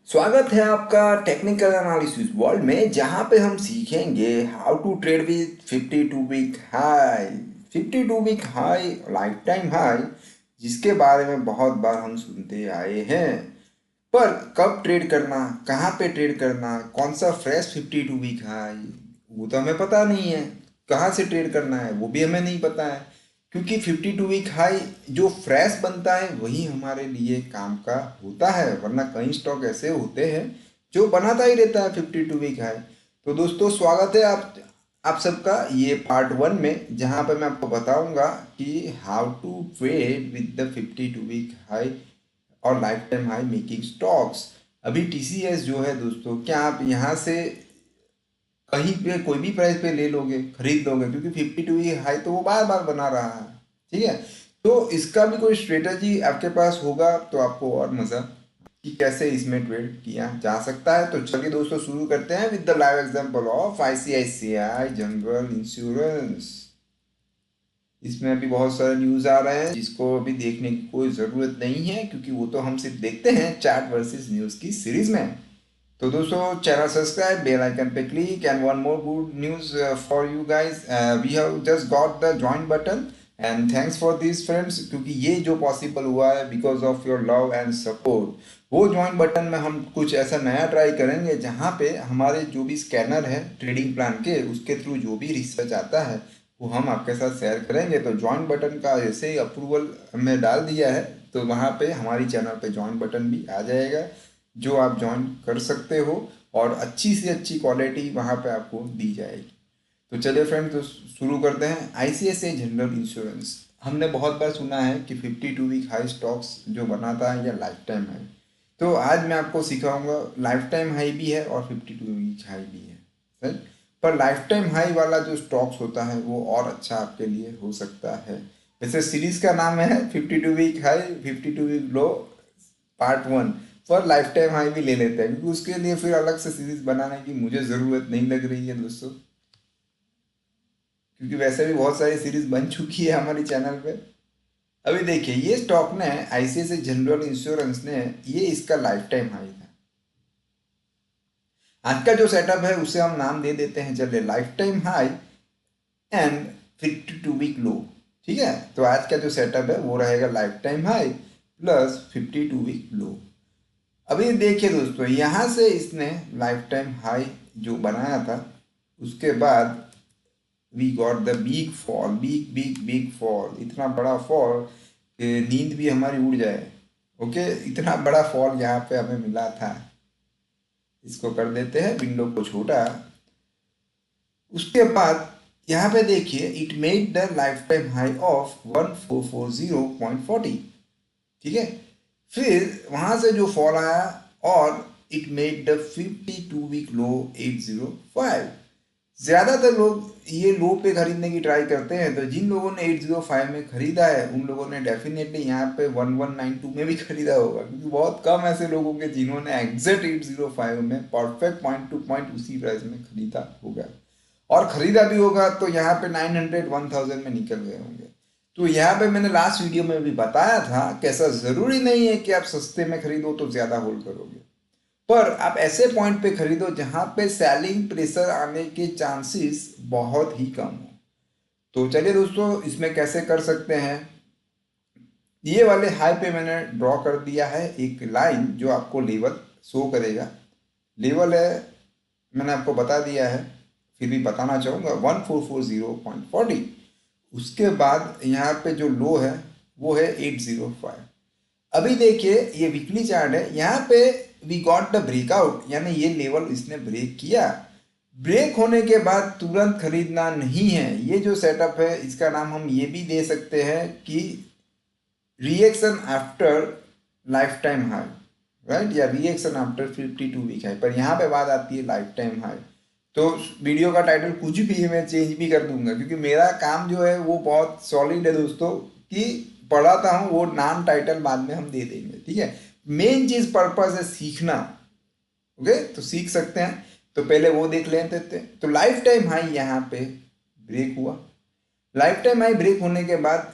स्वागत है आपका टेक्निकल एनालिसिस वर्ल्ड में, जहां पे हम सीखेंगे how to trade with 52 week high. 52 week high lifetime high, जिसके बारे में बहुत बार हम सुनते आए हैं। पर कब ट्रेड करना, कहाँ पे ट्रेड करना, कौन सा फ्रेश 52 वीक हाई, वो तो हमें पता नहीं है। कहाँ से ट्रेड करना है वो भी हमें नहीं पता है, क्योंकि 52 वीक हाई जो फ्रेश बनता है वही हमारे लिए काम का होता है, वरना कई स्टॉक ऐसे होते हैं जो बनाता ही रहता है 52 वीक हाई। तो दोस्तों, स्वागत है आप सबका ये पार्ट 1 में, जहाँ पे मैं आपको बताऊंगा कि how to trade with the 52 week high और lifetime high making stocks. अभी टीसीएस जो है दोस्तों, क्या आप यहाँ से कहीं पे कोई भी प्राइस पे ले लोगे, खरीद लोगे? क्योंकि 52 ही हाई तो वो बार बार बना रहा है। ठीक है, तो इसका भी कोई स्ट्रेटजी आपके पास होगा तो आपको और मजा कि कैसे इसमें ट्रेड किया जा सकता है। तो चलिए दोस्तों, शुरू करते हैं with the live example of ICICI general insurance. इसमें अभी बहुत सारे न्यूज आ रहे हैं जिसको अभी देखने की कोई ज़रूरत नहीं है, क्योंकि वो तो हम सिर्फ देखते हैं चार्ट वर्सेस न्यूज की सीरीज में। तो दोस्तों, चैनल सब्सक्राइब, बेल आइकन पे click, and one more good news for you guys, we have just got the join button and thanks for this friends, क्योंकि ये जो पॉसिबल हुआ है because of your love and support. वो join button में हम कुछ ऐसा नया ट्राई करेंगे जहाँ पे हमारे जो भी स्कैनर है ट्रेडिंग प्लान के, उसके थ्रू जो भी रिसर्च आता है वो हम आपके साथ शेयर करेंगे। तो ज्वाइन बटन का जैसे ही अप्रूवल हमने डाल दिया है, तो वहाँ पे हमारी चैनल पे ज्वाइन बटन भी आ जाएगा, जो आप ज्वाइन कर सकते हो, और अच्छी से अच्छी क्वालिटी वहाँ पे आपको दी जाएगी। तो चलिए फ्रेंड, तो शुरू करते हैं। आईसीआईसीआई जनरल इंश्योरेंस, हमने बहुत बार सुना है कि 52 वीक हाई स्टॉक्स जो बनाता है या लाइफ टाइम हाई। तो आज मैं आपको सिखाऊंगा, लाइफ टाइम हाई भी है और 52 वीक हाई भी है, राइट। पर लाइफ टाइम हाई वाला जो स्टॉक्स होता है वो और अच्छा आपके लिए हो सकता है। वैसे सीरीज का नाम है 52 week high 52 week low part 1, पर लाइफ टाइम हाई भी ले लेते हैं, क्योंकि उसके लिए फिर अलग से सीरीज बनाने की मुझे ज़रूरत नहीं लग रही है दोस्तों, क्योंकि वैसे भी बहुत सारी सीरीज बन चुकी है हमारे चैनल पे। अभी देखिए, ये स्टॉक ने, आईसीआईसीआई जनरल इंश्योरेंस ने, ये इसका लाइफ टाइम हाई था। आज का जो सेटअप है उसे हम नाम दे देते हैं, चलिए, lifetime high and 52 week low. ठीक है, तो आज का जो सेटअप है वो रहेगा lifetime high plus 52 week low. अभी देखिए दोस्तों, यहाँ से इसने लाइफ टाइम हाई जो बनाया था, उसके बाद we got the big fall, big big big fall, इतना बड़ा फॉल कि नींद भी हमारी उड़ जाए। ओके, इतना बड़ा फॉल यहाँ पे हमें मिला था। इसको कर देते हैं विंडो को छोटा। उसके बाद यहाँ पे देखिए, it made the lifetime high of 1440.40। ठीक है, फिर वहां से जो फॉल आया, और it made the 52 week low 805। ज्यादातर लोग ये लो पे खरीदने की ट्राई करते हैं, तो जिन लोगों ने 805 में खरीदा है उन लोगों ने डेफिनेटली यहाँ पे 1192 में भी खरीदा होगा, क्योंकि बहुत कम ऐसे लोगों के जिन्होंने एग्जैक्ट 805 में परफेक्ट पॉइंट टू पॉइंट उसी प्राइस में खरीदा होगा, और खरीदा भी होगा तो यहाँ पे 900 1000 में निकल गए होंगे। तो यहाँ पे मैंने लास्ट वीडियो में भी बताया था कि ऐसा जरूरी नहीं है कि आप सस्ते में खरीदो तो ज्यादा होल्ड करोगे, पर आप ऐसे पॉइंट पे खरीदो जहां पे सेलिंग प्रेशर आने के चांसेस बहुत ही कम हो। तो चलिए दोस्तों, इसमें कैसे कर सकते हैं। ये वाले हाई पे मैंने ड्रॉ कर दिया है एक लाइन जो आपको लेवल शो करेगा। लेवल है, मैंने आपको बता दिया है, फिर भी बताना चाहूँगा, 1440.40। उसके बाद यहाँ पे जो लो है वो है 805। अभी देखिए, ये वीकली चार्ट है, यहाँ पे वी गॉट द ब्रेकआउट, यानी ये लेवल इसने ब्रेक किया। ब्रेक होने के बाद तुरंत खरीदना नहीं है। ये जो सेटअप है इसका नाम हम ये भी दे सकते हैं कि reaction after life time high, right, या रिएक्शन आफ्टर 52 वीक हाई। पर यहाँ पे बात आती है लाइफ टाइम हाई। तो वीडियो का टाइटल कुछ भी है, मैं चेंज भी कर दूंगा, क्योंकि मेरा काम जो है वो बहुत सॉलिड है दोस्तों, कि पढ़ाता हूँ, वो नाम टाइटल बाद में हम दे देंगे। ठीक है, मेन चीज पर्पस है सीखना। ओके, तो सीख सकते हैं, तो पहले वो देख लेते थे। तो लाइफ टाइम हाई यहाँ पे ब्रेक हुआ। लाइफ टाइम हाई ब्रेक होने के बाद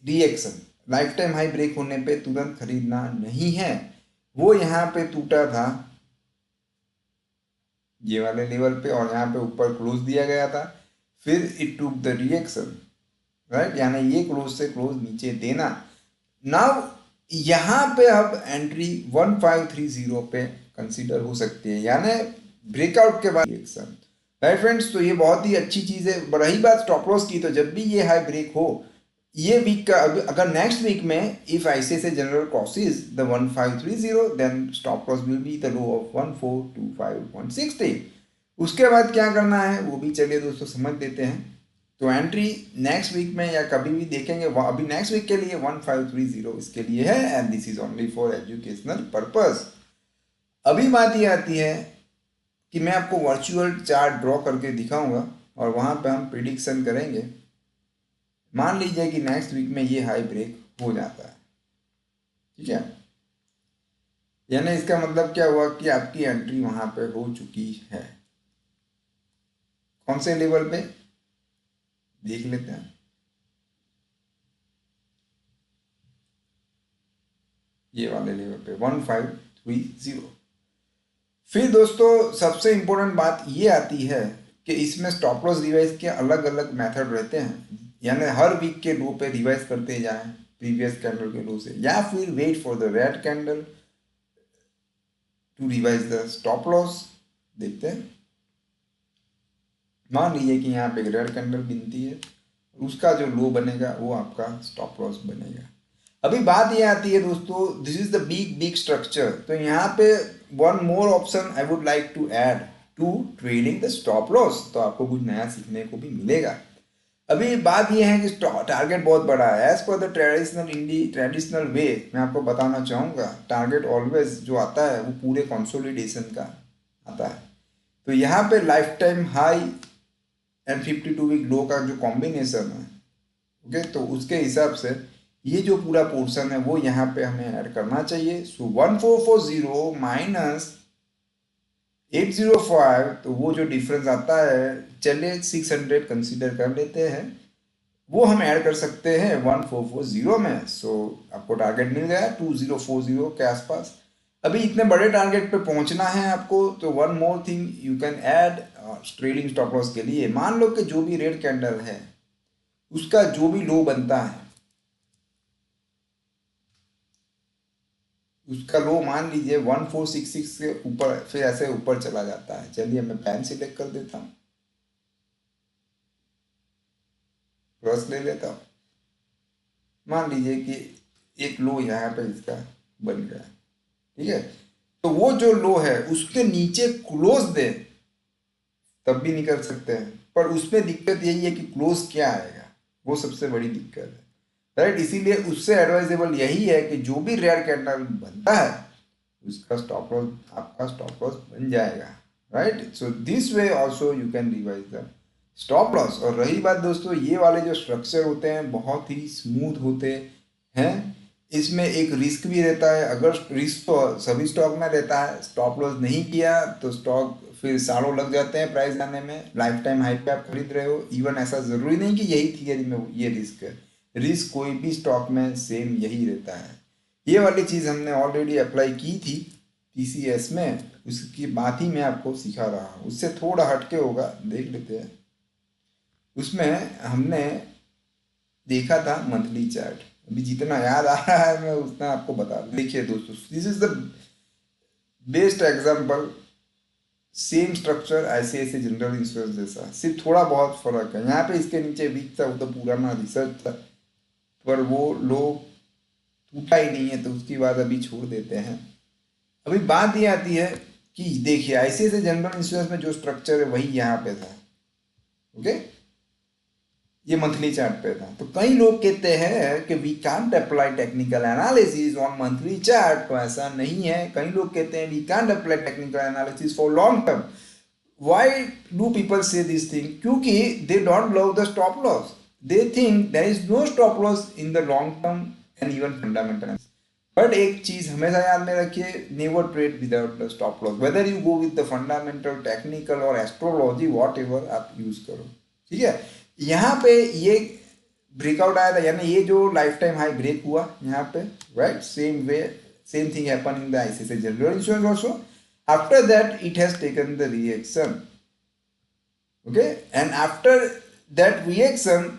reaction, lifetime high break होने पे तुरंत खरीदना नहीं है। वो यहाँ पे टूटा था ये वाले लेवल पे, और यहाँ पे ऊपर क्लोज दिया गया था, फिर it took the reaction, right, यानी ये क्लोज से क्लोज नीचे देना। नाउ यहाँ पे अब एंट्री 1530 पे कंसीडर हो सकती है, यानी ब्रेकआउट के बाद रिएक्शन, राइट फ्रेंड्स। तो ये बहुत ही अच्छी चीज़ है। रही बात स्टॉप लॉस की, तो जब भी ये हाई ब्रेक हो ये वीक का, अगर नेक्स्ट वीक में if ICICI general crosses the 1530 then stop loss will be the low of 1425.60। उसके बाद क्या करना है वो भी चलिए दोस्तों समझ लेते हैं। तो एंट्री नेक्स्ट वीक में या कभी भी देखेंगे, अभी नेक्स्ट वीक के लिए 1530 इसके लिए है, and this is only for educational purpose. अभी बात ये आती है कि मैं आपको वर्चुअल चार्ट ड्रॉ करके दिखाऊंगा और वहां पे हम प्रिडिक्शन करेंगे। मान लीजिए कि नेक्स्ट वीक में ये हाई ब्रेक हो जाता है, ठीक है, यानी इसका मतलब क्या हुआ कि आपकी एंट्री वहां पे हो चुकी है। कौन से लेवल पे देख लेते हैं। ये वाले लेवल पे 1530। फिर दोस्तों सबसे इंपॉर्टेंट बात ये आती है कि इसमें स्टॉप लॉस रिवाइज के अलग अलग मेथड रहते हैं, यानी हर वीक के लो पे रिवाइज करते जाएं प्रीवियस कैंडल के लो से, या फिर wait for the red candle to revise the stop loss. देखते हैं, मान लीजिए कि यहाँ पे एक रेड कैंडल गिनती है, उसका जो लो बनेगा वो आपका स्टॉप लॉस बनेगा। अभी बात ये आती है दोस्तों, this is the big big structure. तो यहाँ पे one more option I would like to add to trading the stop loss, तो आपको कुछ नया सीखने को भी मिलेगा। अभी बात यह है कि टारगेट बहुत बड़ा है। As per the traditional way मैं आपको बताना चाहूँगा, टारगेट ऑलवेज जो आता है वो पूरे कंसोलिडेशन का आता है। तो यहाँ पे lifetime high and 52 week low का जो कॉम्बिनेशन है, ओके, तो उसके हिसाब से ये जो पूरा पोर्शन है वो यहाँ पे हमें ऐड करना चाहिए। सो 1440 माइनस 805, तो वो जो डिफरेंस आता है, चलिए 600 कंसीडर कर लेते हैं, वो हम ऐड कर सकते हैं 1440 में। सो आपको टारगेट मिल गया 2040 के आसपास। अभी इतने बड़े टारगेट पे पहुंचना है आपको, तो one more thing you can add trading stop loss के लिए। मान लो कि जो भी रेड कैंडल है उसका जो भी लो बनता है, उसका लो मान लीजिए 1466 के ऊपर, फिर ऐसे ऊपर चला जाता है। चलिए मैं पेन सिलेक्ट कर देता हूँ, ब्रश ले लेता हूँ, मान लीजिए कि एक लो यहाँ पे इसका बन गया, ठीक है। तो वो जो लो है उसके नीचे क्लोज दे तब भी नहीं कर सकते हैं, पर उसमें दिक्कत यही है कि क्लोज क्या आएगा, वो सबसे बड़ी दिक्कत है, राइट। इसीलिए उससे एडवाइजेबल यही है कि जो भी रेड कैंडल बनता है उसका स्टॉप लॉस, आपका स्टॉप लॉस बन जाएगा, right. So this way also you can revise the stop loss. और रही बात दोस्तों, ये वाले जो स्ट्रक्चर होते हैं बहुत ही स्मूथ होते हैं, इसमें एक रिस्क भी रहता है। अगर रिस्क तो सभी स्टॉक में रहता है, स्टॉप लॉस नहीं किया तो स्टॉक फिर सालों लग जाते हैं प्राइस आने में, लाइफ टाइम हाई पे आप खरीद रहे हो। इवन ऐसा ज़रूरी नहीं कि यही थियरी में ये रिस्क है, रिस्क कोई भी स्टॉक में सेम यही रहता है। ये वाली चीज़ हमने ऑलरेडी अप्लाई की थी TCS में, उसकी बात ही मैं आपको सिखा रहा हूँ, उससे थोड़ा हटके होगा, देख लेते हैं। उसमें हमने देखा था मंथली चार्ट, अभी जितना याद आ रहा है मैं उतना आपको बता दूं। देखिए दोस्तों, this is the best example, same structure ICICI general insurance जैसा, सिर्फ थोड़ा बहुत फर्क है। यहाँ पे इसके नीचे वीक था, वो तो पुराना रिसर्च था, पर वो लो टूटा ही नहीं है, तो उसकी बात अभी छोड़ देते हैं। अभी बात ये आती है कि देखिए ICICI जनरल इंश्योरेंस में जो स्ट्रक्चर है वही यहाँ पे था, ओके, ये मंथली चार्ट पे था। तो कई लोग कहते हैं कि we can't apply technical analysis on monthly chart, तो ऐसा नहीं है। कई लोग कहते हैं we can't apply technical analysis for long term. Why do people say this thing? क्योंकि they don't love the stop loss, they think there is no stop loss in the long term and even fundamental. But एक चीज हमेशा याद में रखिए, never trade without the stop loss, whether you go with the fundamental, technical और astrology, what ever आप use करो, ठीक है। यहाँ पे ये ब्रेकआउट आया था, यानी ये जो लाइफ टाइम हाई ब्रेक हुआ यहाँ पे, right, same way Same thing happened in the ICICI General Insurance also. After that, it has taken the reaction. Okay, and after that reaction,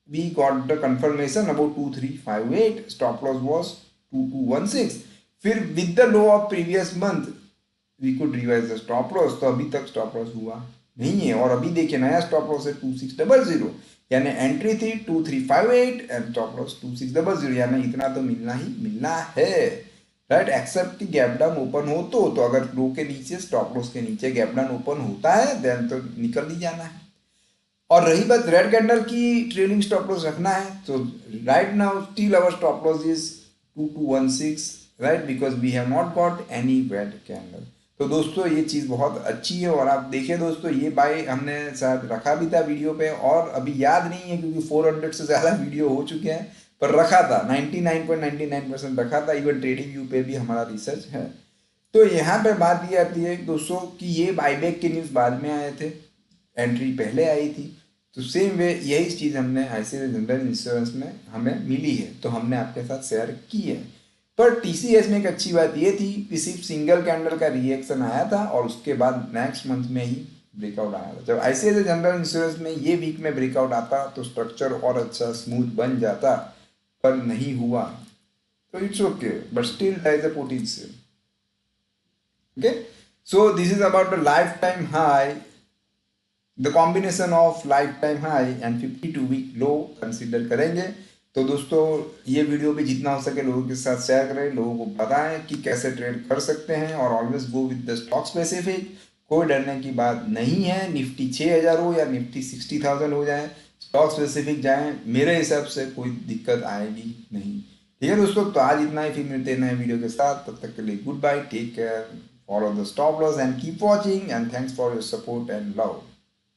we got the confirmation about 2358. Stop loss was 2216. फिर with the low of previous month we could revise the stop loss. तो अभी तक stop loss हुआ नहीं है, और अभी देखिए नया stop loss है 2600, यानी एंट्री थी 2358 एंड स्टॉप लॉस 2600, यानी इतना तो मिलना ही मिलना है, राइट। एक्सेप्ट कि गैप डाउन ओपन हो तो अगर लो के नीचे स्टॉप लॉस के नीचे गैप डाउन ओपन होता है देन तो निकल ही जाना है। और रही बात रेड कैंडल की, ट्रेलिंग स्टॉप लॉस रखना है, तो right now still our stop loss is 2216, right, because we have not got any red candle. तो दोस्तों ये चीज़ बहुत अच्छी है। और आप देखिए दोस्तों, ये बाय हमने शायद रखा भी था वीडियो पे, और अभी याद नहीं है क्योंकि 400 से ज़्यादा वीडियो हो चुके हैं, पर रखा था 99.99% रखा था। इवन ट्रेडिंग व्यू पे भी हमारा रिसर्च है। तो यहाँ पे बात ये आती है दोस्तों कि ये बाईबैक के न्यूज़ बाद में आए थे, एंट्री पहले आई थी। तो सेम वे यही चीज़ हमने आईसीआईसीआई जनरल इंश्योरेंस में हमें मिली है, तो हमने आपके साथ शेयर की है। पर टीसीएस में एक अच्छी बात ये थी कि सिर्फ सिंगल कैंडल का रिएक्शन आया था और उसके बाद नेक्स्ट मंथ में ही ब्रेकआउट आया था। जब आईसीआईसीआई जनरल इंश्योरेंस में ये वीक में ब्रेकआउट आता तो स्ट्रक्चर और अच्छा स्मूथ बन जाता, पर नहीं हुआ। तो it's okay, but still there is a potential. Okay, so this is about the lifetime high, the combination of lifetime high and 52 week low consider करेंगे। तो दोस्तों ये वीडियो भी जितना हो सके लोगों के साथ शेयर करें, लोगों को बताएं कि कैसे ट्रेड कर सकते हैं, और always go with the stock specific. कोई डरने की बात नहीं है, निफ्टी 6000 हो या निफ्टी 60,000 हो जाए, स्टॉक स्पेसिफिक जाएं, मेरे हिसाब से कोई दिक्कत आएगी नहीं। ठीक है दोस्तों, तो आज इतना ही, फिर मिलते हैं नए वीडियो के साथ। तब तक के लिए goodbye, take care, follow the stop loss and keep watching, and thanks for your support and love.